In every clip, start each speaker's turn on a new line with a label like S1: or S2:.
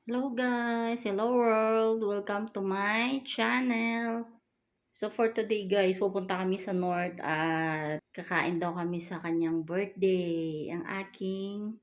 S1: Hello guys, hello world, welcome to my channel. So for today guys, pupunta kami sa North at kakain daw kami sa kanyang birthday, ang aking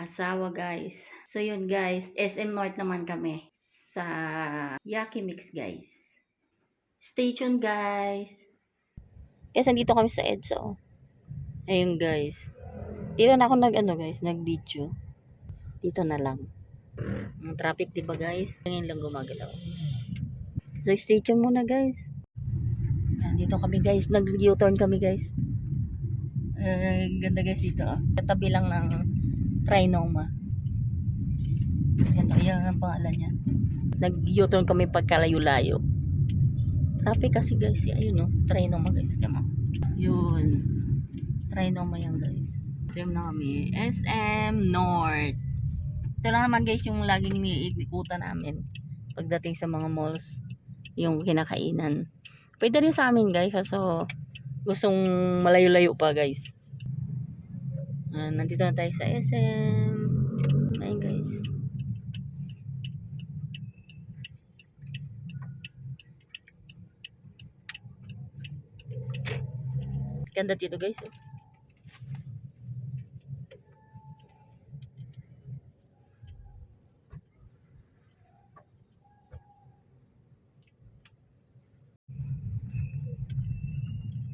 S1: asawa guys. So yun guys, SM North naman kami sa Yaki Mix guys. Stay tuned guys. Guys, nandito kami sa EDSA. Ayun guys. Dito na ako nag-video. Dito na lang. Ang traffic 'di ba guys? Ngayon lang gumagalaw. So stay tuned muna guys. Yan, dito kami guys. Nag-U-turn kami guys. Ganda guys dito. Katabi lang ng Trinoma. Yan ang pangalan niya. Nag-U-turn kami pagkalayo-layo. Traffic kasi guys. Ayun Trinoma guys. Kaya mo. Yun. Trinoma yan guys. SM na kami. SM North. Ito lang naman guys yung laging iniikutan namin. Pagdating sa mga malls. Yung kinakainan. Pwede rin sa amin guys. Kaso gustong malayo-layo pa guys. Nandito na tayo sa SM. Ayun guys. Ganda dito guys.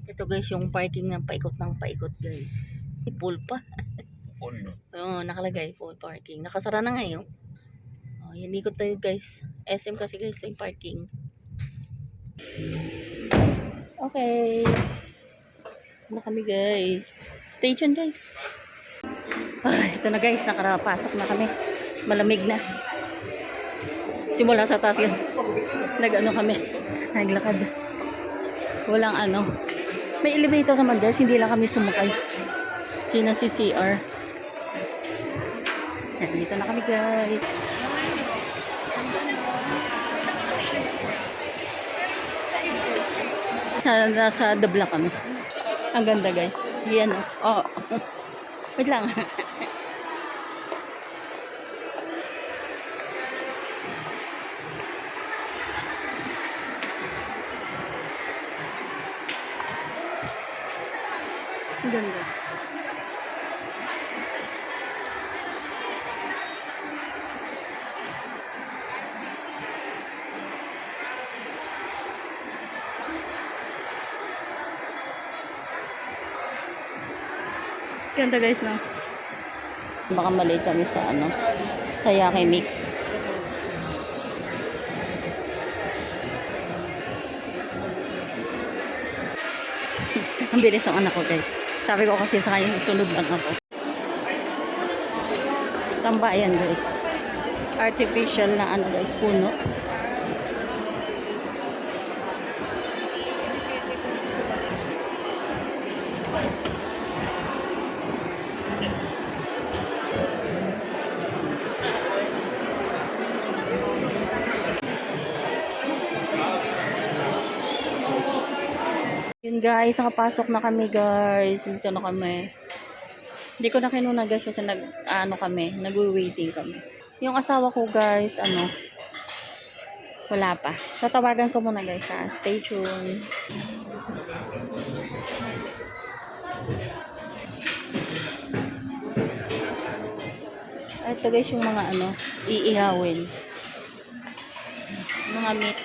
S1: Ito guys yung parking ng paikot guys. Full pa.
S2: Full no?
S1: Oo, nakalagay full parking. Nakasara na ngayon. Yan ikot tayo guys. SM kasi guys yung parking. Okay. Na kami guys. Stay tuned guys. Ito na guys, nakarapasok na kami. Malamig na. Simula sa taas guys. Kami. Naglakad. Walang May elevator naman guys, hindi lang kami sumakay. Sina si CR. Yan, dito na kami guys. Nasa The Block kami. Ang ganda guys. Yan oh. Wait lang. Ang ganda. Ganda guys, no? Baka mali kami sa sa Yaki Mix. Ang bilis ng anak ko guys. Sabi ko kasi sa kanya susunod lang ako. Tambayan guys. Artificial na guys, puno. Yun guys, nakapasok na kami guys. Dito na kami. Hindi ko na kinuna guys kasi nagwi-waiting kami. Yung asawa ko guys, wala pa. Tatawagan ko muna guys ha. Stay tuned. Ito guys yung mga iihawin. Mga meat.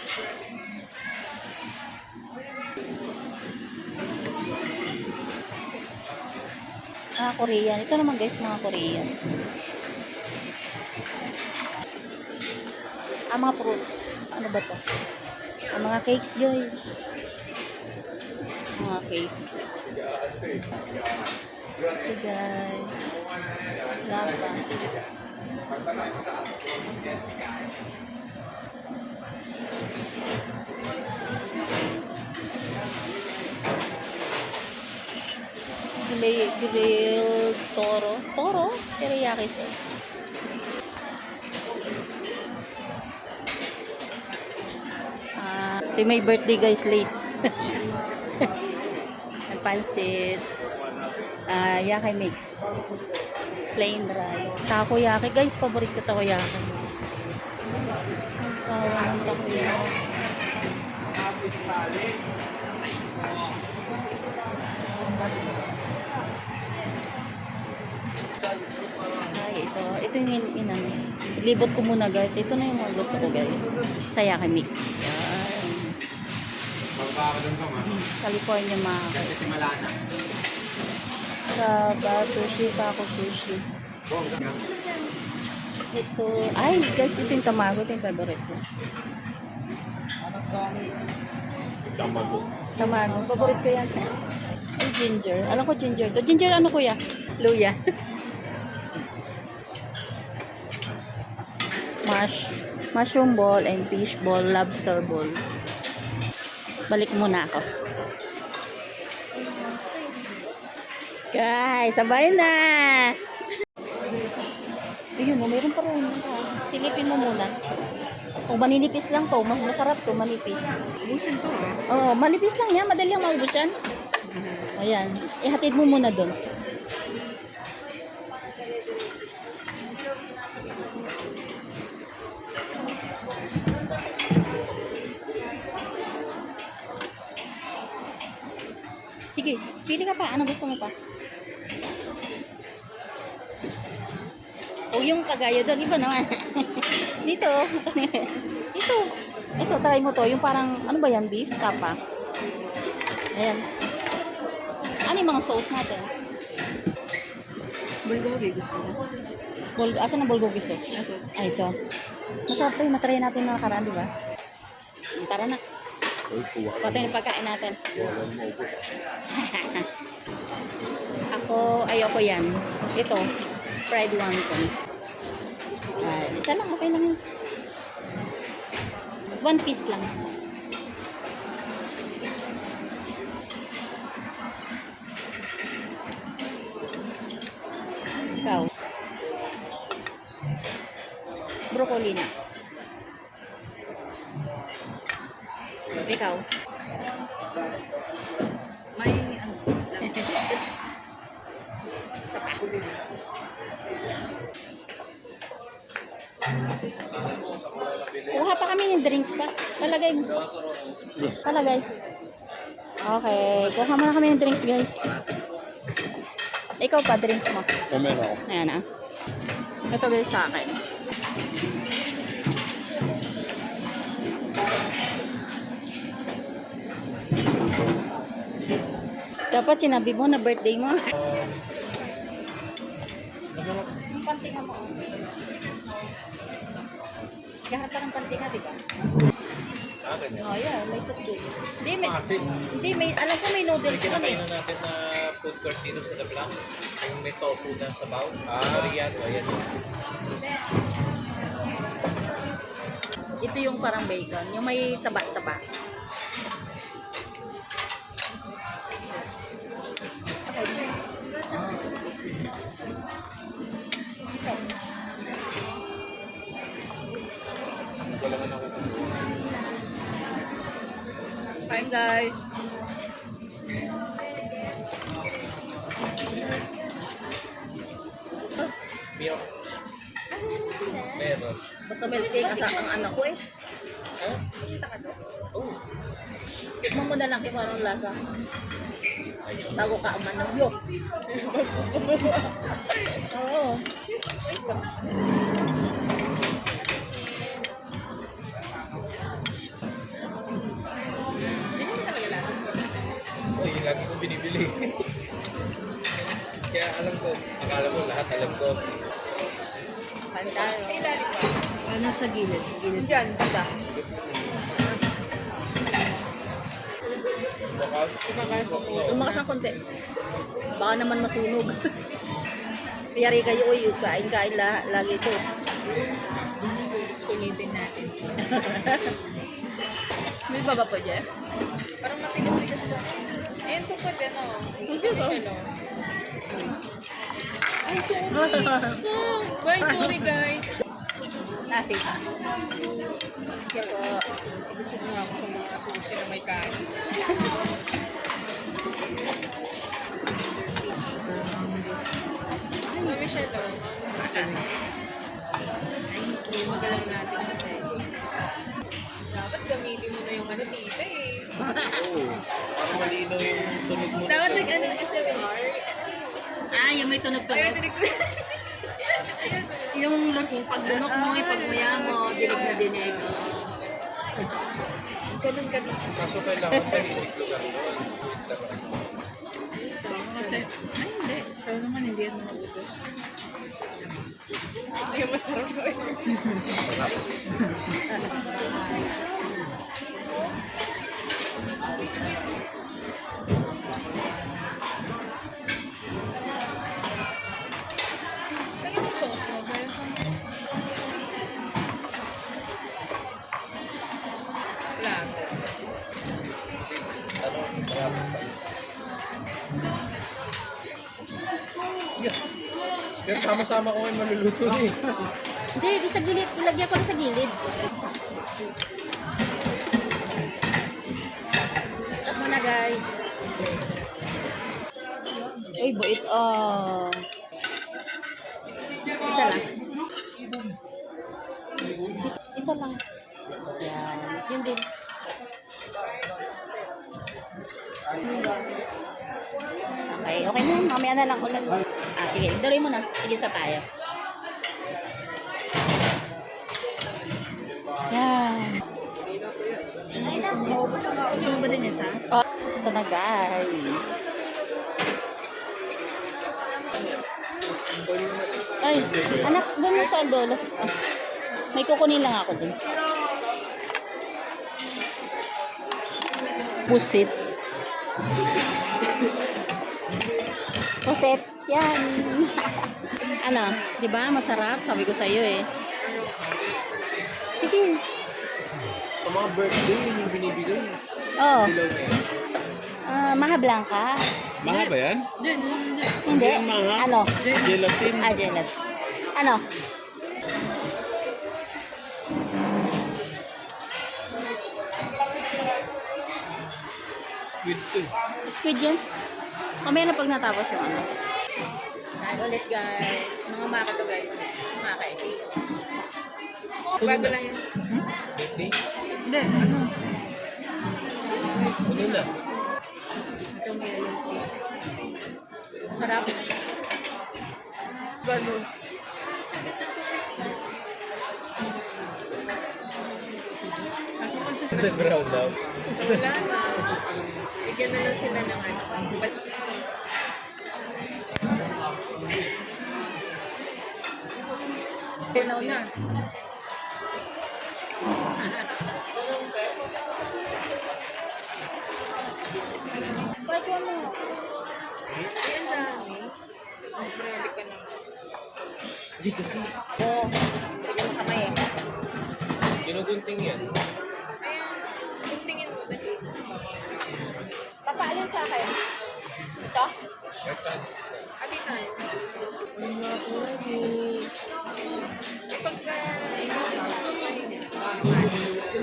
S1: Korean. Ito naman guys, mga Korean. Mga fruits. Ano ba to? Mga cakes guys. Mga cakes. Okay guys. Lapa. Grilled toro teriyaki sauce. Ito may birthday guys, late. Pansit. Yaki Mix. Plain rice. Takoyaki. Guys, paborito ko takoyaki. Sawa ng takoyaki. Ay, ito. Ito yung inano. Libot ko muna guys. Ito na yung mga gusto ko guys. Sayaki mix. Yan. California Maki.
S2: Kasi malana.
S1: Saba, sushi, taco sushi. Ito. Ay, guys, ito yung tamago. Ito yung favorite ko.
S2: Tamago.
S1: Tamago. Favorite ko yan. Ay, ginger. Alam ko ginger to. Ginger ano kuya? Luya. Mushroom ball and fish ball, lobster ball. Balik muna ako. Guys, sabay na! Ayun, mayroon pa rin. Silipin mo muna. Kung maninipis lang to, masarap to, manipis.
S2: Busin to ha.
S1: Oh, manipis lang yan. Madali ang maubos yan. Ayan. Ihatid mo muna doon. Sige, pili ka pa. Ano gusto mo pa? O yung kagaya doon, iba naman. Dito. Ito. Ito, try mo to. Yung parang, ano ba yan? Beef? Tapa. Ayan. Ano yung mga sauce natin?
S2: Bulgogi gusto mo.
S1: Asan ang bulgogi sauce?
S2: Ito.
S1: Ay, ito. Masarap to. Matry natin mga karaan, di ba? Tara na. Pati yung pagkain natin. Ako, ayoko yan. Ito. Fried wonton. Ay, isa lang. Okay lang yun. 1 piece lang. Ikaw. Broccoli na. Ikaw.
S2: May ano.
S1: Kuha pa kami ng drinks pa. Palagay mo. Palagay. Okay. Kuha muna kami ng drinks, guys. Ikaw pa, drinks mo.
S2: Meron ako.
S1: Ayan ah. Ito guys sa akin. Dapat sinabi mo na birthday mo. Pantinga mo. Gahat pa ng pantinga, di ba? Oh, yeah, may soup doon. Hindi, may, alam ko may noodles doon eh.
S3: Kinakain na natin na food court dito sa The Blanc. Yung may tofu na sabaw. Koreano, ayan.
S1: Ito yung parang bacon, yung may taba-taba. Kain guys.
S3: Milk. Meron.
S1: Basta milk cake ang anak ko eh.
S3: Huh? Oh.
S1: Tikman mo na lang kung anong lasa. Bago ka umanom. Yo. Oo.
S3: Oh, yung lagi ko binibili. Kaya alam ko, akala mo lahat alam ko.
S1: Kain tayo. Ano sa gilid? Gilid. Diyan, diba? Umakas ng konti. Baka naman masunog. Piyari kayo, uy, kain-kain lagi ito.
S2: Sulitin natin.
S1: May baba po dyan?
S2: Parang matigas-tigas to. Eh, ito po din, oh.
S1: Hindi ba?
S2: Ay, sorry. Bye, sorry guys.
S1: Nasi.
S2: Kaya po, gusto ko nga ako sa mga sushi na may kanin. Sa Michelle, oh. Ay, magalang natin kasi. Dapat gamitin mo na yung ano, tita eh.
S3: Oo. Para malinaw yung tunog mo.
S2: Dapat nag-ano SMR.
S1: Ah, yung may
S2: Ayaw,
S1: tunog-tunog.
S2: tinig
S1: Yung paglunok mo, yung pagmuya mo, dinig na dinig.
S2: Ganun ka din.
S3: Kaso kailangan tahimik lugar doon.
S2: Kasi, ay hindi. Siya naman hindi yan mabutos. Ito yung masarap ko eh. Kaya yung sauce mo ba? Wala.
S3: Ano? Marami pa. Pero sama-sama ko ngayon maluluto eh.
S1: Hindi, di sa gilid. Ilagyan ko na sa gilid. Stop muna guys. Uy, buit. Oh. Isa lang. Isa lang. Yan. Yun din. Okay, okay na. Mamaya na lang ulit. Ah, sige. Tuloy mo na. Sige sa tayo. Yan.
S2: Gusto mo ba din isa?
S1: Oh, ito na guys. Ay, anak, doon na sa aldolo. Ah, may kukunin lang ako dun. Pusit. Pusit. Yan. Ano, di ba masarap? Sabi ko sa iyo eh. Sige.
S3: Sa mga birthday, yun yung binibigay.
S1: Oh,
S3: Dilaw na yan.
S1: Maha Blanca.
S3: Maha ba yan?
S1: Hindi.
S3: Maha.
S1: Ano?
S3: Gelatin.
S1: Ah, Janet. Ano?
S3: Squid to.
S1: Squid yun? Mamaya na pag natapos yung ano. Kain ulit guys. Mga maka to guys. Maka eh.
S2: Bago lang yan.
S3: Birthday?
S2: Hindi, ano?
S3: Ano na?
S1: Ito may yung cheese. Sarap.
S2: Bago. Ako kasi
S3: Sa brown daw.
S2: wala na. Bigyan na lang sila ng ano. Ginaw na.
S1: Ba't mo?
S2: Ay, ang dami. Grabe ka na.
S3: Hindi kasi.
S1: Oo. Bigyan mo kamay eh.
S3: Ginugunting yan.
S2: Ayan. Tingin mo na.
S1: Papaalin sa akin. Ito?
S2: Ati tayo. Pagka...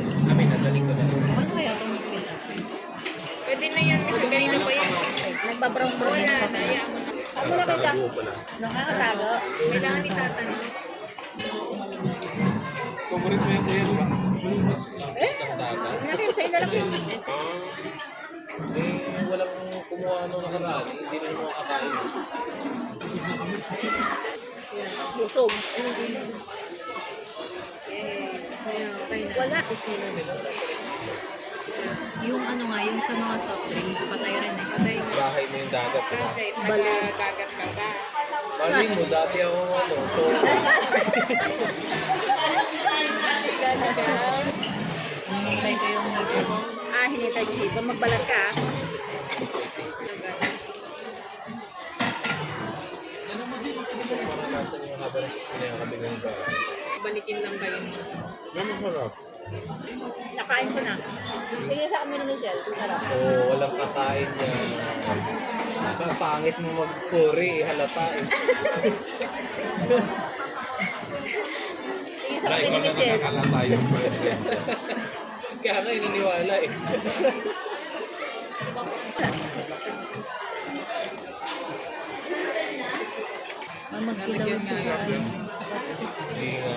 S3: Kami, nadaling ko na.
S1: Ano kaya itong squid?
S2: Pwede na yan. Kasi kanina pa yan.
S1: Nagbabrown-brown
S2: Wala
S1: yan.
S2: na. Hayaan mo na.
S1: Ako na kita.
S3: pala.
S1: Nakakatago.
S2: Kailangan itatanong.
S3: Paborito mo yan kuya, di ba? Ng dagat.
S1: Nakita sa'yo na lang yung
S3: Eh, walang kumuha nung nakaraan. Hindi na naman makakain.
S1: busog.
S2: Wala.
S1: Yung ano nga, yung sa mga soft drinks, patay rin eh.
S2: Patay.
S3: Bahay mo yung dagat. Diba?
S2: Bakit? Nagagagat ka ba?
S3: Mali mo, dati ako ano. So,
S1: Hinintay ko yung hipon. Ah, hinintay ko yung hipon. Magbalat ka ah.
S3: parang nasa yung haba ng sisinaya kami ng bahay.
S2: Balikin lang ba yun?
S3: Ganun sarap.
S1: Nakain ko na. Sige sa kami ni Michelle. Sarap.
S3: Oo, walang kakain niya. Pangit mo mag-curry, halata eh.
S1: Sige sa kami ni Michelle.
S3: Kaya nga ininiwala eh.
S2: Nalagyan nga yan.
S3: Hindi nga.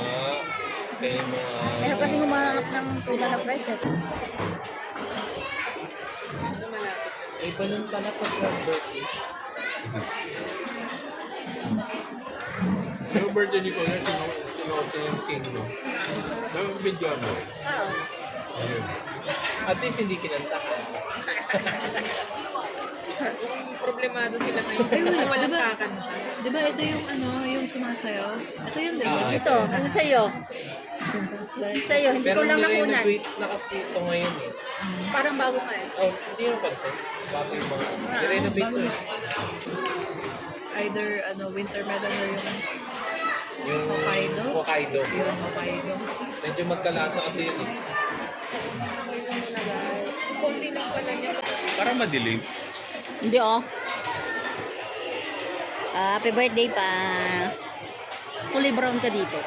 S3: Kaya yung mga...
S1: Meron kasi humanap ng tula na fresh eh.
S2: Ano malapit?
S3: Iba nun pala pag birthday.
S4: Yung birthday ni Kuya, sinuot na yung king, no? Yung video mo.
S1: Oo.
S4: Ayun.
S3: At least hindi kinantahan.
S2: Problemado sila ngayon. Ay, wala, walang kakanta.
S5: Di ba ito yung ano, yung sumasayaw? Ito yung di ba?
S1: Ito, yung sa'yo. Sa'yo, hindi
S3: Pero
S1: ko lang
S3: hindi rin
S1: nakunan.
S3: nag-tweet na kasi ito ngayon eh.
S2: Parang bago nga eh.
S3: Oh, hindi yung pansin. Bago yung mga... I-renovate ko eh.
S5: Either ano, winter melon or yung
S3: Yung
S5: Hokkaido?
S3: Hokkaido.
S5: yung Hokkaido.
S3: Medyo magkalasa kasi yun eh.
S2: Kunti lang pala niya.
S4: Parang madilim.
S1: Hindi oh. Happy birthday pa. Kulay brown ka dito.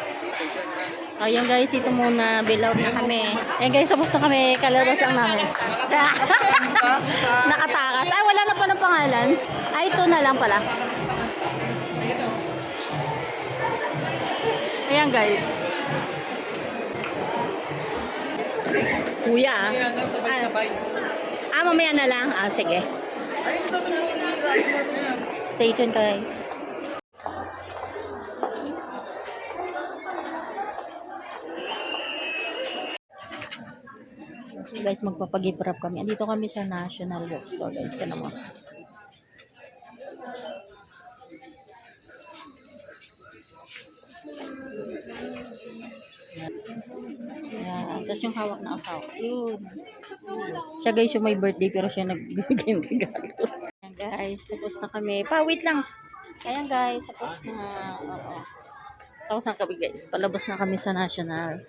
S1: Ayan guys, ito muna. Bill out na kami. Ayan guys, tapos na kami. Kalabas lang namin. Nakatakas. Ay, wala na pa ng pangalan. Ay, ito na lang pala. Ayan guys. Kuya ah.
S3: Kaya nga sabay-sabay.
S1: Mamaya na lang. Sige. Stay tuned guys. Guys, magpapag-gift wrap kami. Andito kami sa National Bookstore guys. Ano mo? Yan. Tapos yung hawak na asawa. Yun. Siya guys yung may birthday pero siya nagbibigay ng regalo. Ayan guys, tapos na kami. Wait lang. Ayan guys, tapos na. Oo. Tapos na kami guys. Palabas na kami sa National.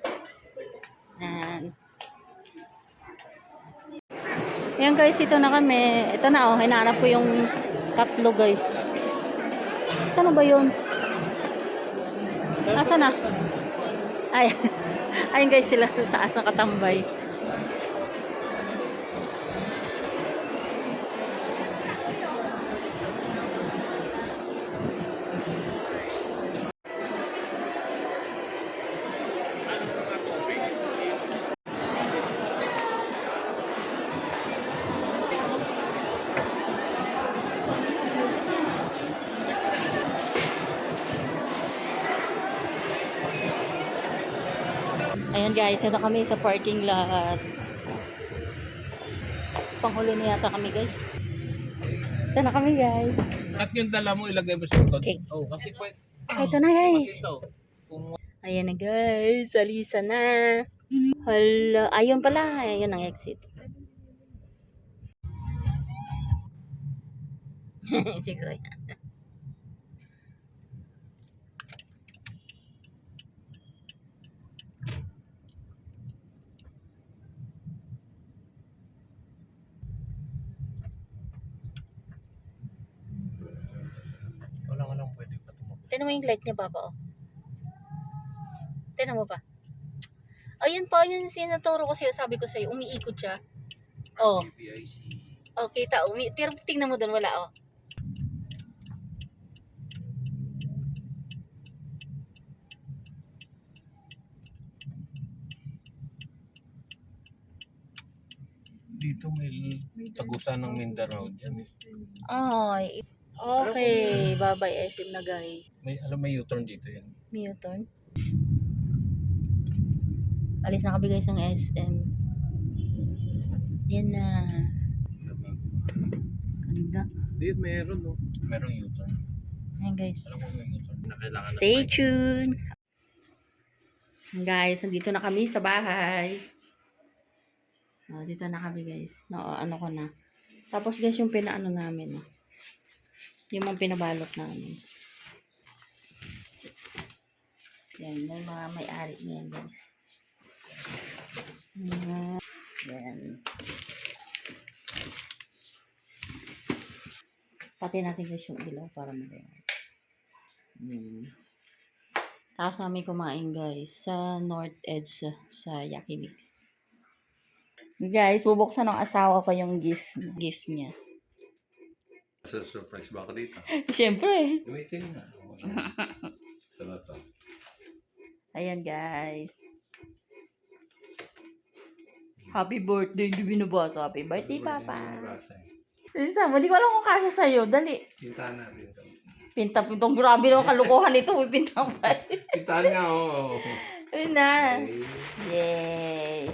S1: Ayan. Ayan guys, ito na kami. Ito na oh, hinahanap ko yung tatlo guys. Saan na ba yun? Nasaan na? Ay. Ayun guys, sila sa taas nakatambay. Ayan guys, ito kami sa parking lot. Panghuli na yata kami guys. Ito na kami guys.
S4: At yung dala mo, ilagay mo sa likod.
S1: Okay.
S3: Oh, kasi pwede.
S1: Ito na guys.
S3: Ito. Kung
S1: Ayan na guys, alisa na. Hala, ayun pala, ayun ang exit. Siguro.
S4: Wala ka lang pwede pa tumakbo.
S1: Tignan mo yung light niya, Papa, oh. Tignan mo pa. Ayun pa, yun sinaturo ko sa'yo, sabi ko sa'yo, umiikot siya. Oh,
S3: PBIC.
S1: oh, kita, tingnan mo doon, wala, oh.
S4: Dito may tagusan ng Mindanao dyan.
S1: Ay, okay. Bye-bye, SM na guys.
S4: May U-turn dito yan.
S1: Newton. Alis na kami guys ng SM. Yan na. Ganda.
S4: Dito meron, no? Merong U-turn.
S1: Ayan guys.
S4: Alam mo may U-turn na kailangan
S1: Stay tuned. Guys, nandito na kami sa bahay. Oh, dito na kami guys. No, ano ko na. Tapos guys, yung pinaano namin. Oh. Yung mga pinabalot namin. Yan, may mga may-ari niyan guys. Yan. Pati natin guys yung ilaw para mag-ayan. Tapos namin kumain guys sa North Edge sa Yakimix. Guys, bubuksan ng asawa ko yung gift niya.
S4: Surprise ba ako dito?
S1: Siyempre.
S4: Waiting na. Sarap to.
S1: Ayan, guys. Happy birthday, hindi binabasa. Happy birthday, Papa. Isa, hindi ko alam kung kasya sa'yo. Dali.
S4: Pintahan natin ito.
S1: Pinta-pintong. Grabe naman kalukuhan ito. May pintang pa.
S4: Pintahan nga, oo.
S1: Ayun na.
S4: Okay.
S1: Yay.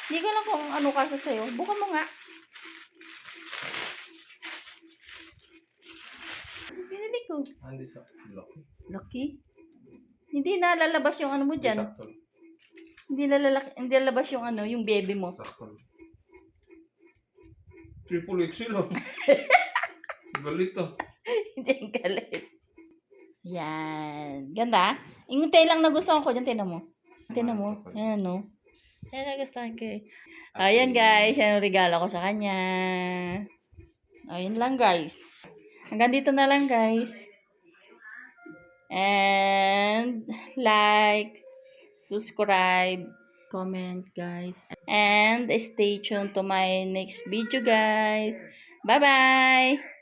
S1: Hindi ko alam kung ano kasya sa'yo. Buka mo nga. Pinili ko.
S4: Andi sa lock.
S1: Lucky. Hindi na lalabas yung ano mo dyan.
S4: Sakto.
S1: Hindi lalabas yung ano, yung baby mo.
S4: Sakto. Triple XL lang. Galit to.
S1: Hindi ang galit. Yan. Ganda. Yung tayo lang nagustuhan ko. Diyan, tinan mo. Tinan mo. Yan, no? Yan, nagustuhan ko eh. Ayan, guys. Yan ang regalo ko sa kanya. Ayun lang, guys. Hanggang dito na lang, guys. And like, subscribe, comment, guys. And stay tuned to my next video, guys. Bye-bye!